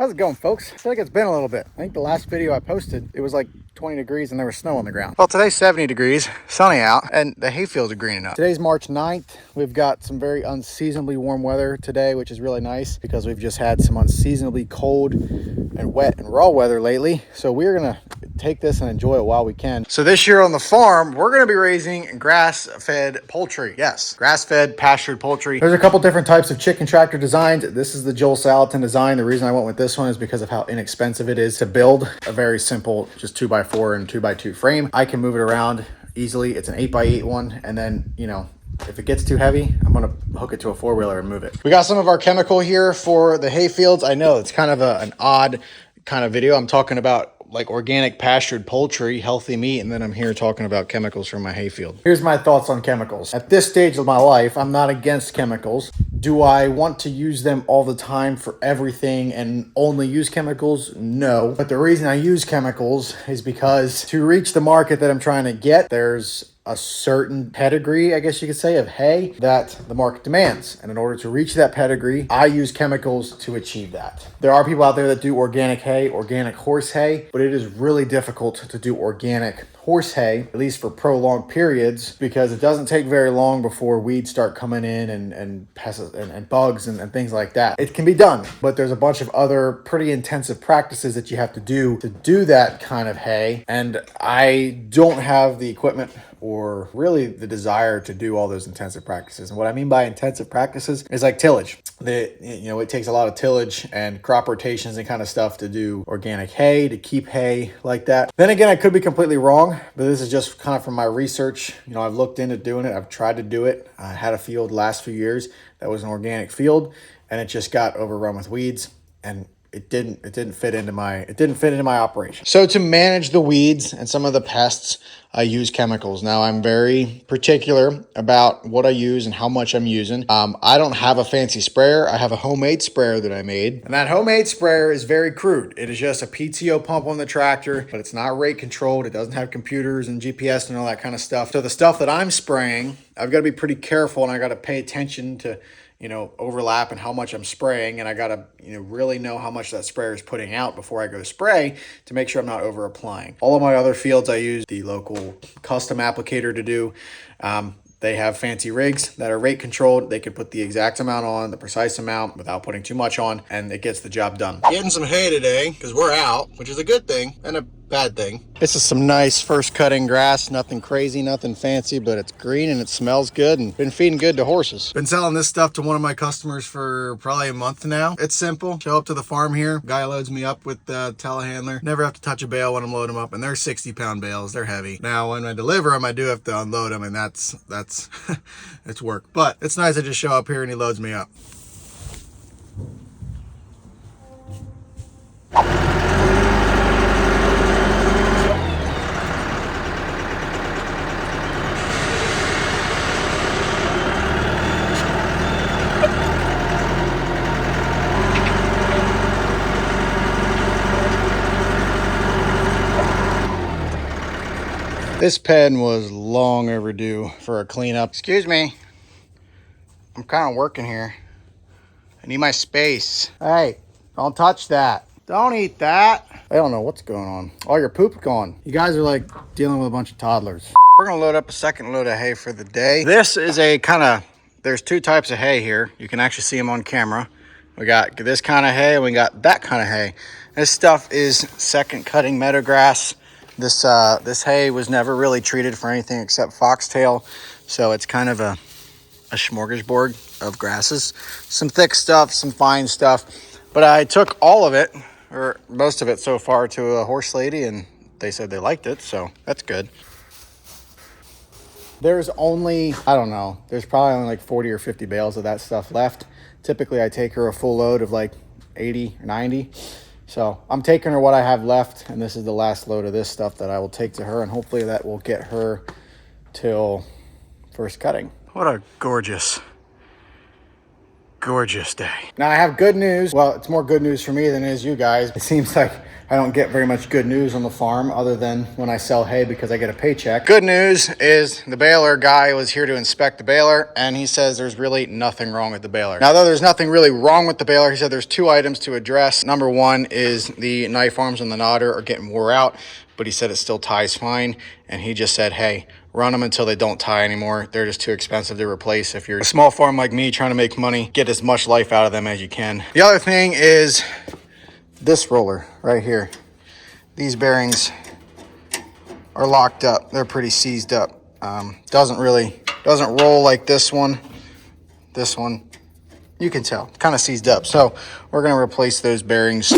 How's it going, folks? I feel like it's been a little bit. I think the last video I posted, it was like 20 degrees and there was snow on the ground. Well, today's 70 degrees, sunny out, and the hayfields are greening up. Today's March 9th. We've got some very unseasonably warm weather today, which is really nice because we've just had some unseasonably cold and wet and raw weather lately. So we're gonna take this and enjoy it while we can. So this year on the farm, we're gonna be raising grass-fed poultry. Yes, grass-fed, pastured poultry. There's a couple different types of chicken tractor designs. This is the Joel Salatin design. The reason I went with this one is because of how inexpensive it is to build. A very simple, just 2x4 and 2x2 frame. I can move it around easily. It's an 8x8 one, and then, you know, if it gets too heavy, I'm gonna hook it to a four-wheeler and move it. We got some of our chemical here for the hay fields. I know it's kind of an odd kind of video. I'm talking about like organic pastured poultry, healthy meat, and then I'm here talking about chemicals from my hayfield. Here's my thoughts on chemicals. At this stage of my life, I'm not against chemicals. Do I want to use them all the time for everything and only use chemicals? No. But the reason I use chemicals is because to reach the market that I'm trying to get, there's a certain pedigree, I guess you could say, of hay that the market demands. And in order to reach that pedigree, I use chemicals to achieve that. There are people out there that do organic hay, organic horse hay, but it is really difficult to do organic horse hay, at least for prolonged periods, because it doesn't take very long before weeds start coming in and pests and bugs and things like that. It can be done, but there's a bunch of other pretty intensive practices that you have to do that kind of hay. And I don't have the equipment or really the desire to do all those intensive practices. And what I mean by intensive practices is like tillage. It takes a lot of tillage and crop rotations and kind of stuff to do organic hay, to keep hay like that. Then again, I could be completely wrong, but this is just kind of from my research. You know, I've looked into doing it. I've tried to do it. I had a field last few years that was an organic field, and it just got overrun with weeds, and it didn't fit into my operation. So to manage the weeds and some of the pests, I use chemicals. Now I'm very particular about what I use and how much I'm using. I don't have a fancy sprayer. I have a homemade sprayer that I made. And that homemade sprayer is very crude. It is just a PTO pump on the tractor, but it's not rate controlled. It doesn't have computers and GPS and all that kind of stuff. So the stuff that I'm spraying, I've got to be pretty careful, and I got to pay attention to, overlap and how much I'm spraying. And I got to, really know how much that sprayer is putting out before I go spray to make sure I'm not over applying. All of my other fields, I use the local custom applicator to do. They have fancy rigs that are rate controlled. They can put the exact amount on, the precise amount without putting too much on, and it gets the job done. Getting some hay today because we're out, which is a good thing and a bad thing. This is some nice first cutting grass, nothing crazy, nothing fancy, but it's green and it smells good and been feeding good to horses. Been selling this stuff to one of my customers for probably a month now. It's simple. Show up to the farm here. Guy loads me up with the telehandler. Never have to touch a bale when I'm loading them up, and they're 60-pound bales. They're heavy. Now, when I deliver them, I do have to unload them, and that's it's work. But it's nice to just show up here and he loads me up. This pen was long overdue for a cleanup. Excuse me. I'm kind of working here. I need my space. Hey, don't touch that. Don't eat that. I don't know what's going on. All your poop gone. You guys are like dealing with a bunch of toddlers. We're gonna load up a second load of hay for the day. This is there's two types of hay here. You can actually see them on camera. We got this kind of hay and we got that kind of hay. This stuff is second cutting meadow grass. This hay was never really treated for anything except foxtail, so it's kind of a smorgasbord of grasses. Some thick stuff, some fine stuff, but I took all of it, or most of it so far, to a horse lady, and they said they liked it, so that's good. There's only, I don't know, there's probably only like 40 or 50 bales of that stuff left. Typically, I take her a full load of like 80 or 90. So I'm taking her what I have left, and this is the last load of this stuff that I will take to her, and hopefully that will get her till first cutting. What a gorgeous gorgeous day. Now I have good news. Well, it's more good news for me than it is you guys. It seems like I don't get very much good news on the farm other than when I sell hay because I get a paycheck. Good news is the baler guy was here to inspect the baler, and he says there's really nothing wrong with the baler. Now, though there's nothing really wrong with the baler, he said there's two items to address. Number one is the knife arms and the nodder are getting wore out, but he said it still ties fine, and he just said, hey, run them until they don't tie anymore. They're just too expensive to replace. If you're a small farm like me trying to make money, get as much life out of them as you can. The other thing is this roller right here. These bearings are locked up. They're pretty seized up. Doesn't roll like this one. This one, you can tell, kind of seized up. So we're gonna replace those bearings.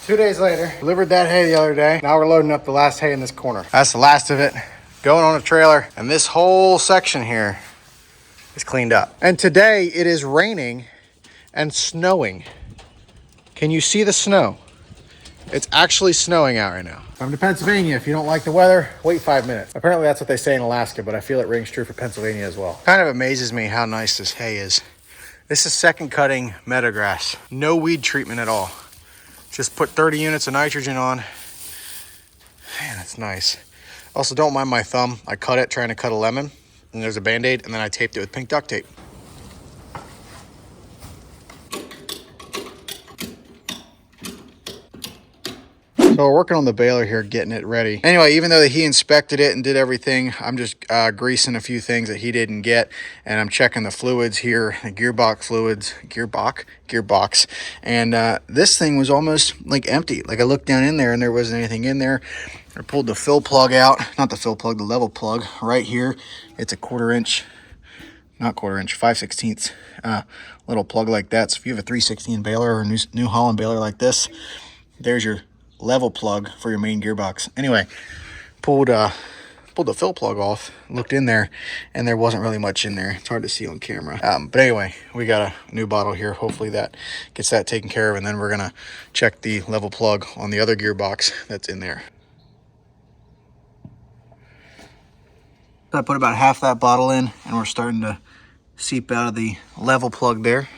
2 days later, delivered that hay the other day. Now we're loading up the last hay in this corner. That's the last of it, going on a trailer. And this whole section here is cleaned up. And today it is raining and snowing. Can you see the snow? It's actually snowing out right now. Come to Pennsylvania. If you don't like the weather, wait 5 minutes. Apparently that's what they say in Alaska, but I feel it rings true for Pennsylvania as well. Kind of amazes me how nice this hay is. This is second cutting meadowgrass. No weed treatment at all. Just put 30 units of nitrogen on. Man, that's nice. Also, don't mind my thumb. I cut it trying to cut a lemon, and there's a Band-Aid, and then I taped it with pink duct tape. So we're working on the baler here, getting it ready. Anyway, even though he inspected it and did everything, I'm just greasing a few things that he didn't get, and I'm checking the fluids here, the gearbox fluids, gearbox. And this thing was almost like empty. Like I looked down in there and there wasn't anything in there. I pulled the fill plug out, not the fill plug, the level plug right here. It's a 1/4 inch, not 1/4 inch, 5/16 little plug like that. So if you have a 316 baler or a New Holland baler like this, there's your level plug for your main gearbox. Anyway, pulled the fill plug off, looked in there, and there wasn't really much in there. It's hard to see on camera. But anyway, we got a new bottle here. Hopefully that gets that taken care of, and then we're gonna check the level plug on the other gearbox that's in there. So I put about half that bottle in, and we're starting to seep out of the level plug there.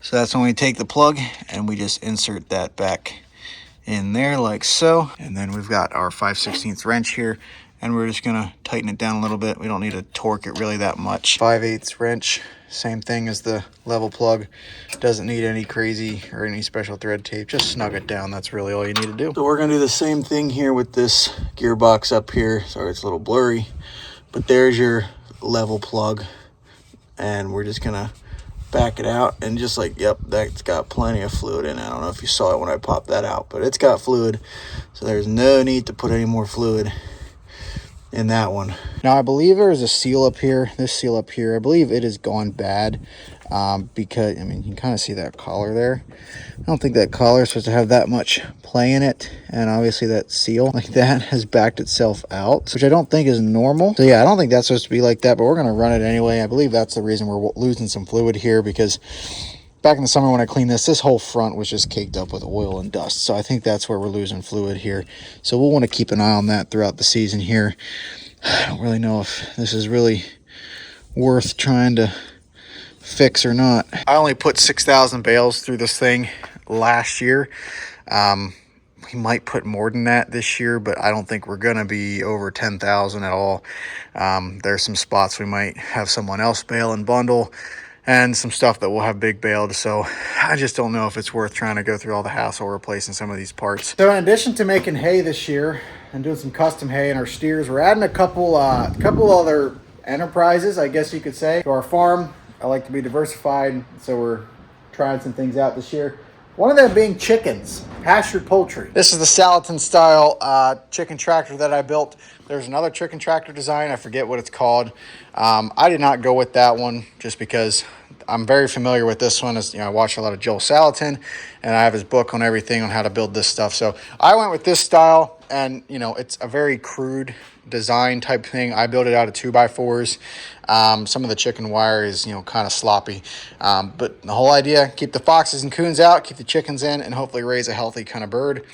So that's when we take the plug and we just insert that back in there like so. And then we've got our 5/16 wrench here, and we're just gonna tighten it down a little bit. We don't need to torque it really that much. 5/8 wrench, same thing as the level plug. Doesn't need any crazy or any special thread tape. Just snug it down. That's really all you need to do. So we're gonna do the same thing here with this gearbox up here. Sorry, it's a little blurry, but there's your level plug, and we're just gonna back it out, and just like, yep, that's got plenty of fluid in it. I don't know if you saw it when I popped that out, but it's got fluid, so there's no need to put any more fluid in that one. Now I believe there is a seal up here, this seal up here, I believe it has gone bad, because I mean, you can kind of see that collar there. I don't think that collar is supposed to have that much play in it, and obviously that seal like that has backed itself out, which I don't think is normal. So yeah, I don't think that's supposed to be like that, but we're going to run it anyway. I believe that's the reason we're losing some fluid here, because back in the summer when I cleaned this whole front was just caked up with oil and dust. So I think that's where we're losing fluid here. So we'll want to keep an eye on that throughout the season here. I don't really know if this is really worth trying to fix or not. I only put 6,000 bales through this thing last year. We might put more than that this year, but I don't think we're gonna be over 10,000 at all. There's some spots we might have someone else bale and bundle, and some stuff that we'll have big baled. So I just don't know if it's worth trying to go through all the hassle replacing some of these parts. So in addition to making hay this year and doing some custom hay in our steers, we're adding a couple other enterprises, I guess you could say, to our farm. I like to be diversified, so we're trying some things out this year. One of them being chickens, pastured poultry. This is the Salatin style chicken tractor that I built. There's another chicken tractor design, I forget what it's called. I did not go with that one just because I'm very familiar with this one. As you know, I watch a lot of Joel Salatin, and I have his book on everything on how to build this stuff. So I went with this style, and you know, it's a very crude design type thing. I built it out of 2x4s. Some of the chicken wire is, you know, kind of sloppy, but the whole idea, keep the foxes and coons out, keep the chickens in, and hopefully raise a healthy kind of bird.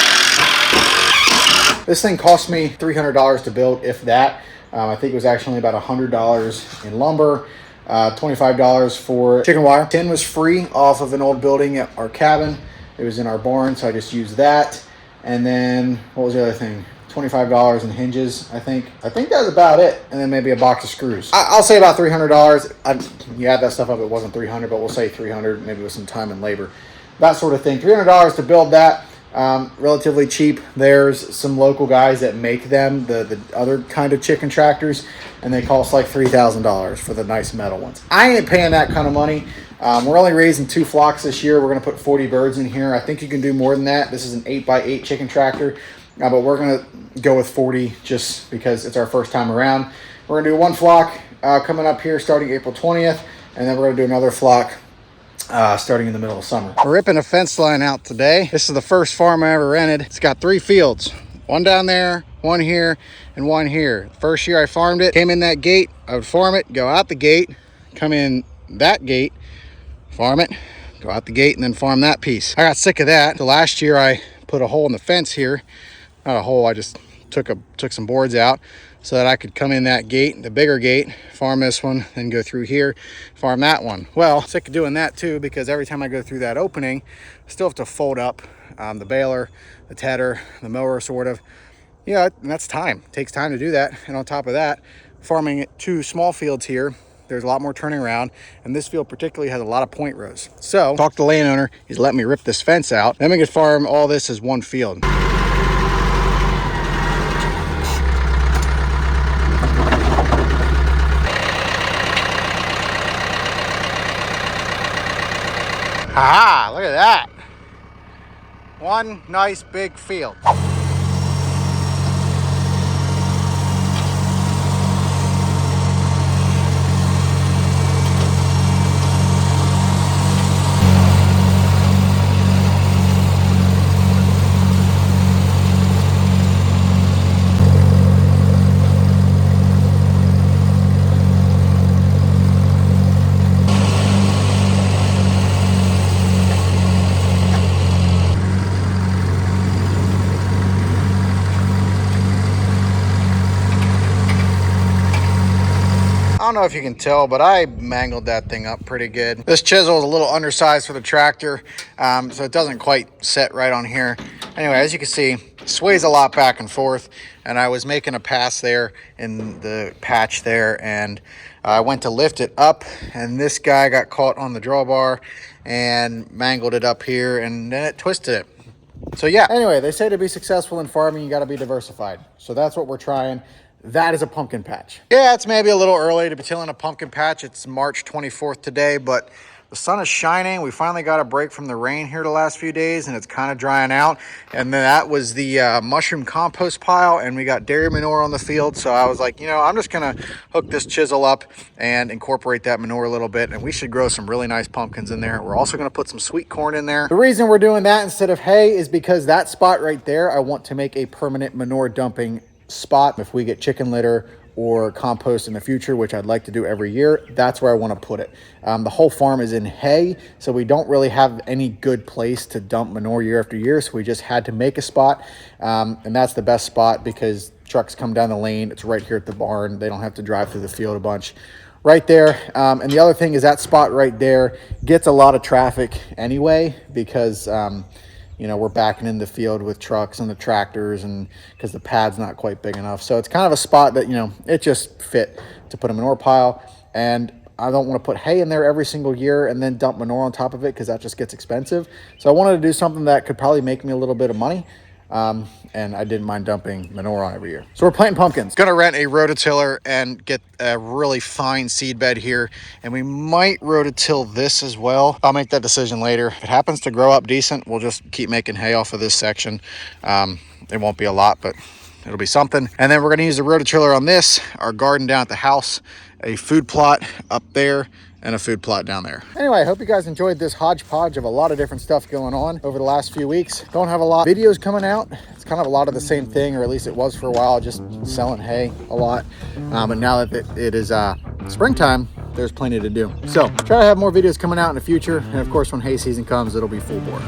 This thing cost me $300 to build, if that. I think it was actually about $100 in lumber, $25 for chicken wire. Tin was free off of an old building at our cabin. It was in our barn, so I just used that. And then what was the other thing? $25 in hinges, I think. I think that was about it. And then maybe a box of screws. I'll say about $300. You add that stuff up, it wasn't $300, but we'll say $300, maybe with some time and labor. That sort of thing. $300 to build that. Relatively cheap. There's some local guys that make them, the other kind of chicken tractors, and they cost like $3,000 for the nice metal ones. I ain't paying that kind of money. We're only raising 2 flocks this year. We're going to put 40 birds in here. I think you can do more than that. This is an 8x8 chicken tractor, but we're going to go with 40 just because it's our first time around. We're going to do 1 flock coming up here starting April 20th, and then we're going to do another flock starting in the middle of summer. We're ripping a fence line out today. This is the first farm I ever rented. It's got 3 fields, 1 down there, 1 here, and 1 here. First year I farmed it, came in that gate, I would farm it, go out the gate, come in that gate, farm it, go out the gate, and then farm that piece. I got sick of that. The last year I put a hole in the fence here. Not a hole, I just took some boards out so that I could come in that gate, the bigger gate, farm this one, then go through here, farm that one. Well, sick of doing that too, because every time I go through that opening, I still have to fold up the baler, the tedder, the mower sort of. Yeah, and that's time. It takes time to do that. And on top of that, farming 2 small fields here, there's a lot more turning around, and this field particularly has a lot of point rows. So, talked to the landowner, he's let me rip this fence out. Then we can farm all this as 1 field. Ah, look at that. 1 nice big field. I don't know if you can tell, but I mangled that thing up pretty good. This chisel is a little undersized for the tractor, so it doesn't quite set right on here. Anyway, as you can see, it sways a lot back and forth, and I was making a pass there in the patch there, and I went to lift it up, and this guy got caught on the drawbar and mangled it up here, and then it twisted it. So yeah, anyway, they say to be successful in farming, you got to be diversified. So that's what we're trying. That is a pumpkin patch. Yeah, it's maybe a little early to be tilling a pumpkin patch. It's March 24th today, but the sun is shining. We finally got a break from the rain here the last few days, and it's kind of drying out. And then that was the mushroom compost pile, and we got dairy manure on the field. So I was like, you know, I'm just going to hook this chisel up and incorporate that manure a little bit, and we should grow some really nice pumpkins in there. We're also going to put some sweet corn in there. The reason we're doing that instead of hay is because that spot right there, I want to make a permanent manure dumping spot. If we get chicken litter or compost in the future, which I'd like to do every year, that's where I want to put it. The whole farm is in hay, so we don't really have any good place to dump manure year after year, so we just had to make a spot, and that's the best spot because trucks come down the lane. It's right here at the barn. They don't have to drive through the field a bunch. Right there. And the other thing is that spot right there gets a lot of traffic anyway because you know, we're backing in the field with trucks and the tractors, and because the pad's not quite big enough. So it's kind of a spot that, you know, it just fit to put a manure pile. And I don't want to put hay in there every single year and then dump manure on top of it because that just gets expensive. So I wanted to do something that could probably make me a little bit of money. And I didn't mind dumping manure on every year. So we're planting pumpkins. Gonna rent a rototiller and get a really fine seed bed here. And we might rototill this as well. I'll make that decision later. If it happens to grow up decent, we'll just keep making hay off of this section. It won't be a lot, but it'll be something. And then we're gonna use the rototiller on this, our garden down at the house, a food plot up there, and a food plot down there. Anyway, I hope you guys enjoyed this hodgepodge of a lot of different stuff going on over the last few weeks. Don't have a lot of videos coming out. It's kind of a lot of the same thing, or at least it was for a while, just selling hay a lot. But now that it is springtime, there's plenty to do. So try to have more videos coming out in the future. And of course, when hay season comes, it'll be full bore.